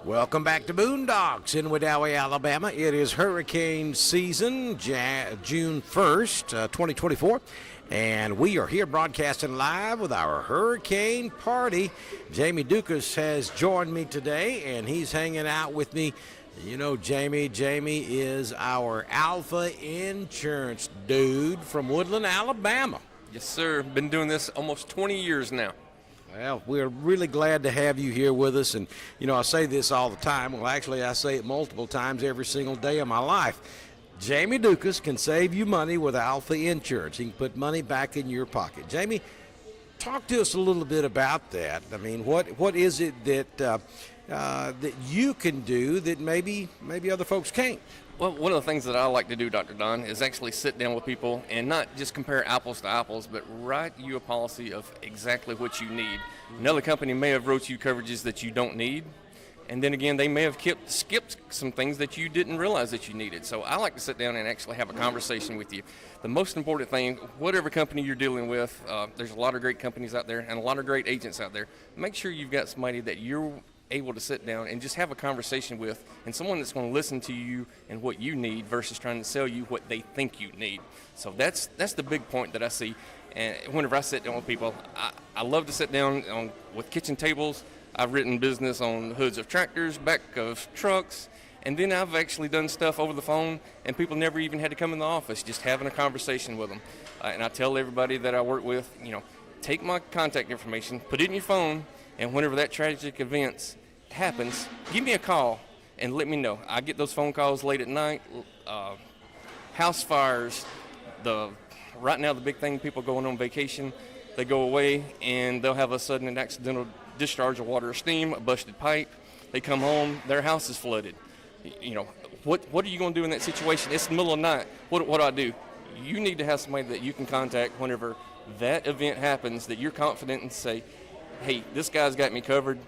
Welcome back to Boondocks in Wedowee, Alabama. It is hurricane season, June 1st, 2024, and we are here broadcasting live with our hurricane party. Jamie Dukas has joined me today, and he's hanging out with me. You know Jamie is our Alpha Insurance dude from Woodland, Alabama. Yes, sir. Been doing this almost 20 years now. Well, we're really glad to have you here with us. And, you know, I say this all the time. Well, actually, I say it multiple times every single day of my life. Jamie Dukas can save you money with Alpha Insurance. He can put money back in your pocket. Jamie, talk to us a little bit about that. I mean, what is it that that you can do that maybe other folks can't? Well, one of the things that I like to do, Dr. Don, is actually sit down with people and not just compare apples to apples, but write you a policy of exactly what you need. Another company may have wrote you coverages that you don't need, and then again, they may have skipped some things that you didn't realize that you needed. So I like to sit down and actually have a conversation with you. The most important thing, whatever company you're dealing with, there's a lot of great companies out there and a lot of great agents out there. Make sure you've got somebody that you're able to sit down and just have a conversation with, and someone that's going to listen to you and what you need versus trying to sell you what they think you need. So that's the big point that I see. And whenever I sit down with people, I love to sit down with kitchen tables. I've written business on hoods of tractors, back of trucks, and then I've actually done stuff over the phone, and people never even had to come in the office, just having a conversation with them. And I tell everybody that I work with, you know, take my contact information, put it in your phone, and whenever that tragic event happens, give me a call and let me know. I get those phone calls late at night, house fires. Right now the big thing, people going on vacation, they go away and they'll have a sudden and accidental discharge of water or steam, a busted pipe. They come home, their house is flooded. You know, what are you going to do in that situation? It's the middle of the night. What do I do? You need to have somebody that you can contact whenever that event happens, that you're confident and say, hey, this guy's got me covered,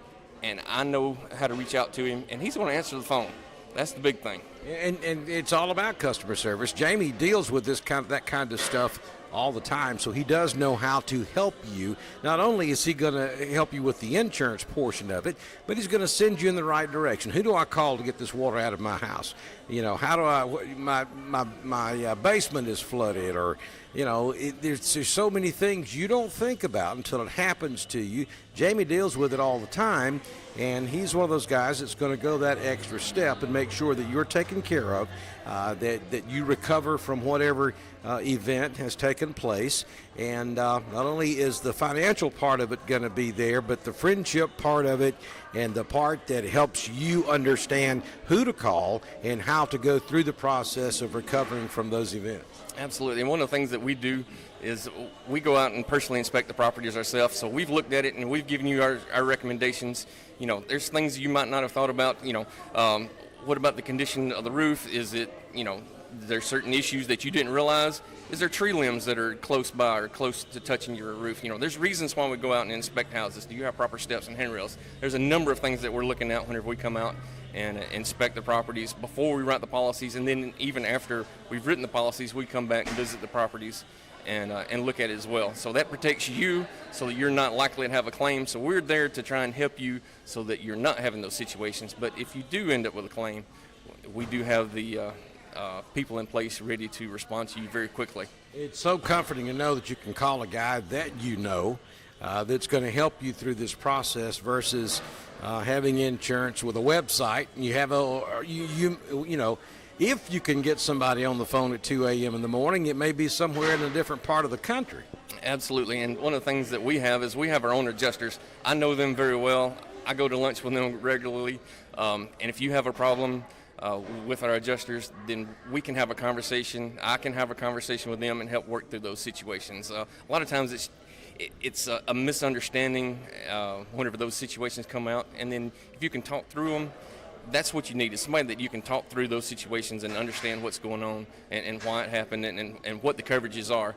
and I know how to reach out to him, and he's going to answer the phone. That's the big thing. And it's all about customer service. Jamie deals with that kind of stuff all the time, so he does know how to help you. Not only is he going to help you with the insurance portion of it, but he's going to send you in the right direction. Who do I call to get this water out of my house? You know, how do my basement is flooded, or you know, there's so many things you don't think about until it happens to you. Jamie deals with it all the time, and he's one of those guys that's going to go that extra step and make sure that you're taken care of, that you recover from whatever event has taken place. And not only is the financial part of it going to be there, but the friendship part of it and the part that helps you understand who to call and how to go through the process of recovering from those events. Absolutely. And one of the things that we do is we go out and personally inspect the properties ourselves. So we've looked at it and we've given you our recommendations. You know, there's things you might not have thought about. You know, what about the condition of the roof? Is it, you know, there's certain issues that you didn't realize. Is there tree limbs that are close by or close to touching your roof? You know, there's reasons why we go out and inspect houses. Do you have proper steps and handrails? There's a number of things that we're looking at whenever we come out and inspect the properties before we write the policies, and then even after we've written the policies, we come back and visit the properties and look at it as well. So that protects you so that you're not likely to have a claim. So we're there to try and help you so that you're not having those situations. But if you do end up with a claim, we do have the people in place ready to respond to you very quickly. It's so comforting to know that you can call a guy that you know that's going to help you through this process versus having insurance with a website. You have you know, if you can get somebody on the phone at 2 a.m. in the morning, it may be somewhere in a different part of the country. Absolutely, and one of the things that we have is we have our own adjusters. I know them very well. I go to lunch with them regularly, and if you have a problem with our adjusters, then we can have a conversation. I can have a conversation with them and help work through those situations. A lot of times it's a misunderstanding whenever those situations come out, and then if you can talk through them, that's what you need, is somebody that you can talk through those situations and understand what's going on and why it happened and what the coverages are.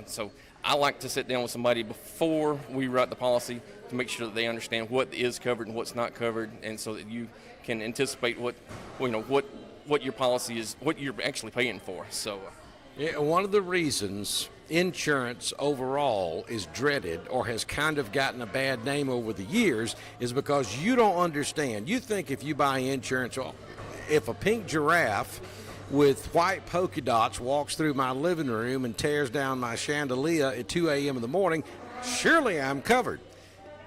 So I like to sit down with somebody before we write the policy to make sure that they understand what is covered and what's not covered, and so that you can anticipate what your policy is, what you're actually paying for. So yeah, one of the reasons insurance overall is dreaded or has kind of gotten a bad name over the years is because you don't understand. You think if you buy insurance, well, if a pink giraffe with white polka dots walks through my living room and tears down my chandelier at 2 a.m. in the morning, surely I'm covered.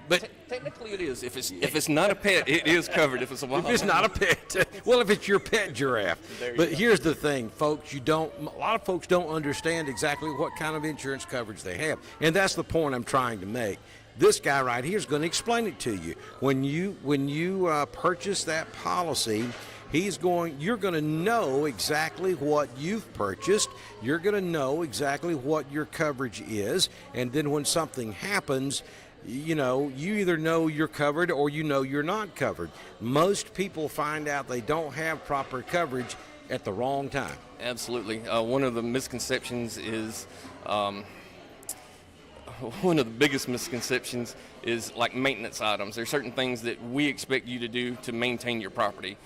But technically it is. If it's not a pet, it is covered. If it's a wild if it's not a pet, well, if it's your pet giraffe. But here's the thing, folks: a lot of folks don't understand exactly what kind of insurance coverage they have, and that's the point I'm trying to make. This guy right here is going to explain it to you. When you purchase that policy, you're going to know exactly what you've purchased. You're going to know exactly what your coverage is, and then when something happens, you either know you're covered or you're not covered. Most people find out they don't have proper coverage at the wrong time. Absolutely. One of the misconceptions is, one of the biggest misconceptions is like maintenance items. There's certain things that we expect you to do to maintain your property.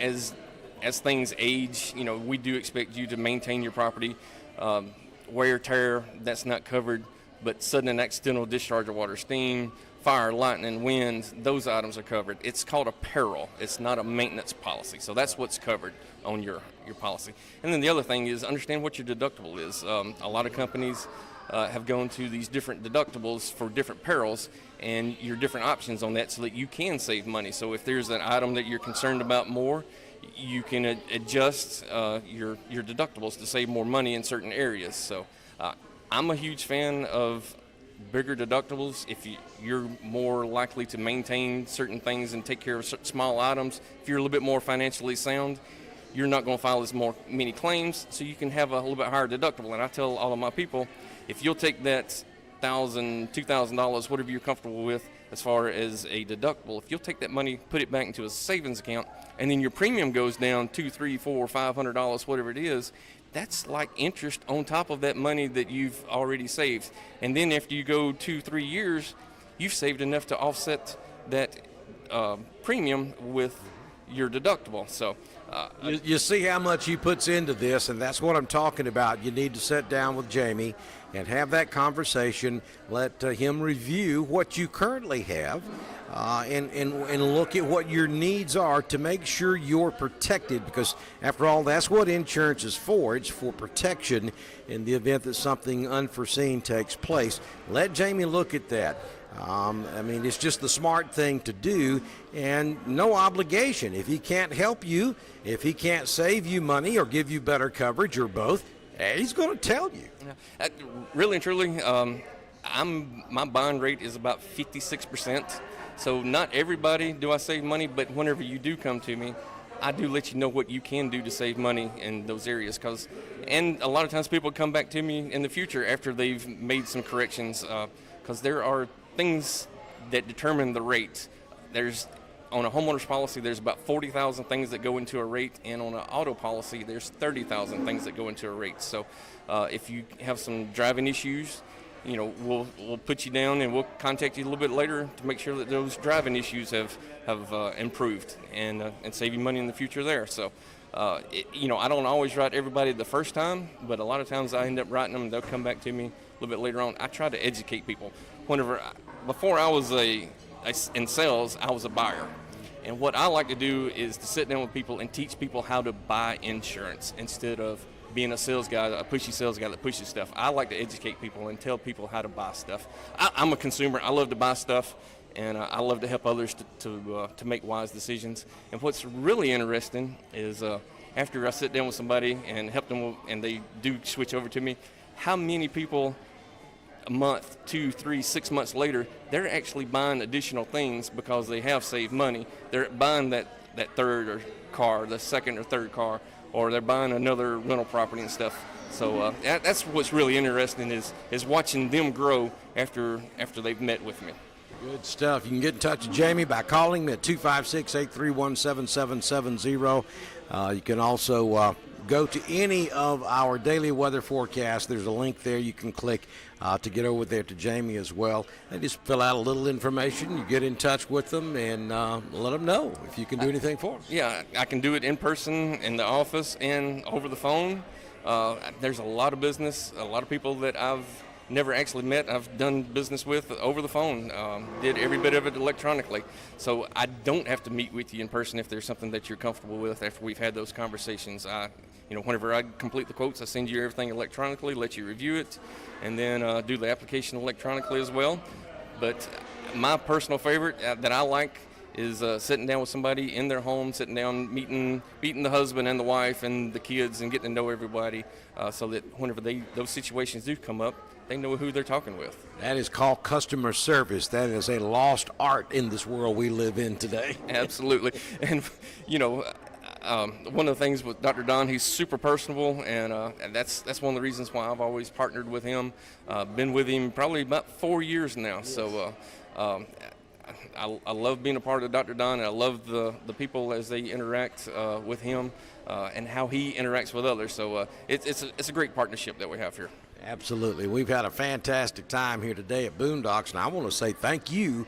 As things age, we do expect you to maintain your property. Wear, tear, that's not covered. But sudden and accidental discharge of water, steam, fire, lightning, wind, those items are covered. It's called a peril. It's not a maintenance policy. So that's what's covered on your policy. And then the other thing is understand what your deductible is. A lot of companies have gone to these different deductibles for different perils and your different options on that so that you can save money. So if there's an item that you're concerned about more, you can adjust your deductibles to save more money in certain areas. So I'm a huge fan of bigger deductibles. If you're more likely to maintain certain things and take care of small items, if you're a little bit more financially sound, you're not going to file as many claims, so you can have a little bit higher deductible. And I tell all of my people, if you'll take that $1,000, $2,000, whatever you're comfortable with as far as a deductible, if you'll take that money, put it back into a savings account, and then your premium goes down $200, $300, $400, $500, whatever it is, that's like interest on top of that money that you've already saved. And then after you go 2-3 years, you've saved enough to offset that premium with your deductible. So you see how much he puts into this, and that's what I'm talking about. You need to sit down with Jamie and have that conversation. Let him review what you currently have, and look at what your needs are to make sure you're protected, because after all, that's what insurance is for. It's for protection in the event that something unforeseen takes place. Let Jamie look at that. It's just the smart thing to do, and no obligation. If he can't help you, if he can't save you money or give you better coverage or both, he's going to tell you. Really and truly, my bond rate is about 56%. So not everybody do I save money, but whenever you do come to me, I do let you know what you can do to save money in those areas. And a lot of times people come back to me in the future after they've made some corrections, because there are things that determine the rate. On a homeowner's policy, there's about 40,000 things that go into a rate, and on an auto policy, there's 30,000 things that go into a rate. So if you have some driving issues, we'll put you down and we'll contact you a little bit later to make sure that those driving issues have improved and save you money in the future there. So, I don't always write everybody the first time, but a lot of times I end up writing them and they'll come back to me a little bit later on. I try to educate people. Before I was in sales, I was a buyer. And what I like to do is to sit down with people and teach people how to buy insurance instead of being a sales guy, a pushy sales guy that pushes stuff. I like to educate people and tell people how to buy stuff. I'm a consumer. I love to buy stuff, and I love to help others to make wise decisions. And what's really interesting is after I sit down with somebody and help them, and they do switch over to me, how many people a month, 2, 3, 6 months later, they're actually buying additional things because they have saved money. They're buying that third or car, the second or third car, or they're buying another rental property and stuff. So that's what's really interesting is watching them grow after they've met with me. Good stuff. You can get in touch with Jamie by calling me at 256-831-7770. You can also go to any of our daily weather forecasts. There's a link there you can click to get over there to Jamie as well. They just fill out a little information. You get in touch with them and let them know if you can do anything for them. Yeah, I can do it in person in the office and over the phone. There's a lot of business, a lot of people that I've never actually met, I've done business with over the phone, did every bit of it electronically. So I don't have to meet with you in person if there's something that you're comfortable with after we've had those conversations. Whenever I complete the quotes, I send you everything electronically, let you review it, and then do the application electronically as well. But my personal favorite that I like is sitting down with somebody in their home, sitting down, meeting the husband and the wife and the kids and getting to know everybody, so that whenever those situations do come up, they know who they're talking with. That is called customer service. That is a lost art in this world we live in today. Absolutely. And, one of the things with Dr. Don, he's super personable, and that's one of the reasons why I've always partnered with him. Been with him probably about 4 years now. Yes. So I love being a part of Dr. Don, and I love the people as they interact with him and how he interacts with others. So it's a great partnership that we have here. Absolutely. We've had a fantastic time here today at Boondocks, and I want to say thank you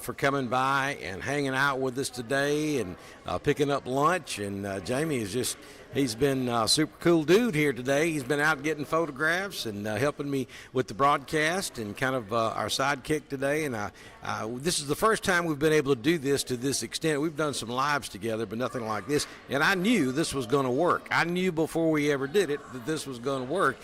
for coming by and hanging out with us today and picking up lunch. And Jamie is he's been a super cool dude here today. He's been out getting photographs and helping me with the broadcast and kind of our sidekick today. And this is the first time we've been able to do this to this extent. We've done some lives together, but nothing like this. And I knew this was going to work. I knew before we ever did it that this was going to work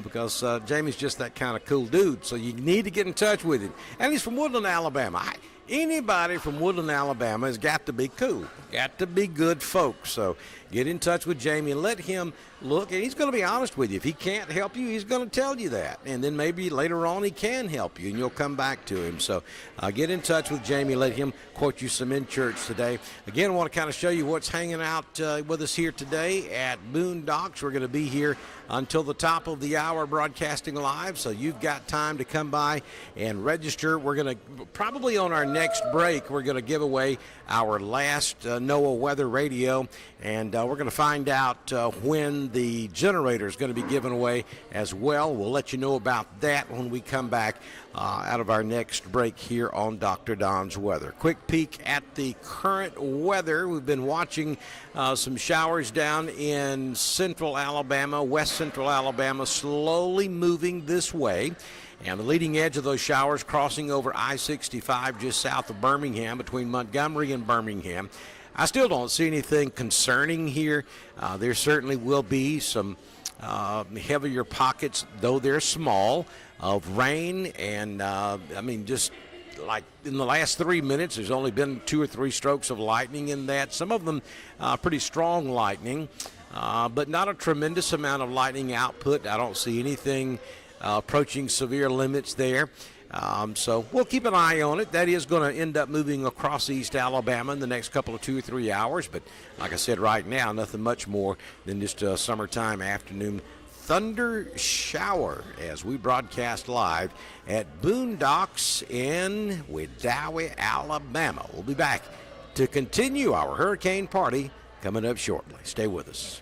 because Jamie's just that kind of cool dude. So you need to get in touch with him. And he's from Woodland, Alabama. Anybody from Woodland, Alabama has got to be cool, got to be good folks. So get in touch with Jamie and let him look, and he's going to be honest with you. If he can't help you, he's going to tell you that. And then maybe later on he can help you, and you'll come back to him. So get in touch with Jamie. Let him quote you some in church today. Again, I want to kind of show you what's hanging out with us here today at Boondocks. We're going to be here until the top of the hour broadcasting live, so you've got time to come by and register. We're going to probably on our next break, we're going to give away our last NOAA weather radio, and we're going to find out when the generator is going to be given away as well. We'll let you know about that when we come back out of our next break here on Dr. Don's Weather. Quick peek at the current weather. We've been watching some showers down in central Alabama, west central Alabama, slowly moving this way. And the leading edge of those showers crossing over I-65 just south of Birmingham, between Montgomery and Birmingham. I still don't see anything concerning here. There certainly will be some heavier pockets, though they're small, of rain. And, just like in the last 3 minutes, there's only been 2 or 3 strokes of lightning in that. Some of them pretty strong lightning, but not a tremendous amount of lightning output. I don't see anything approaching severe limits there. So we'll keep an eye on it. That is going to end up moving across East Alabama in the next couple of 2 or 3 hours. But like I said, right now, nothing much more than just a summertime afternoon thunder shower as we broadcast live at Boondocks in Wedowee, Alabama. We'll be back to continue our hurricane party coming up shortly. Stay with us.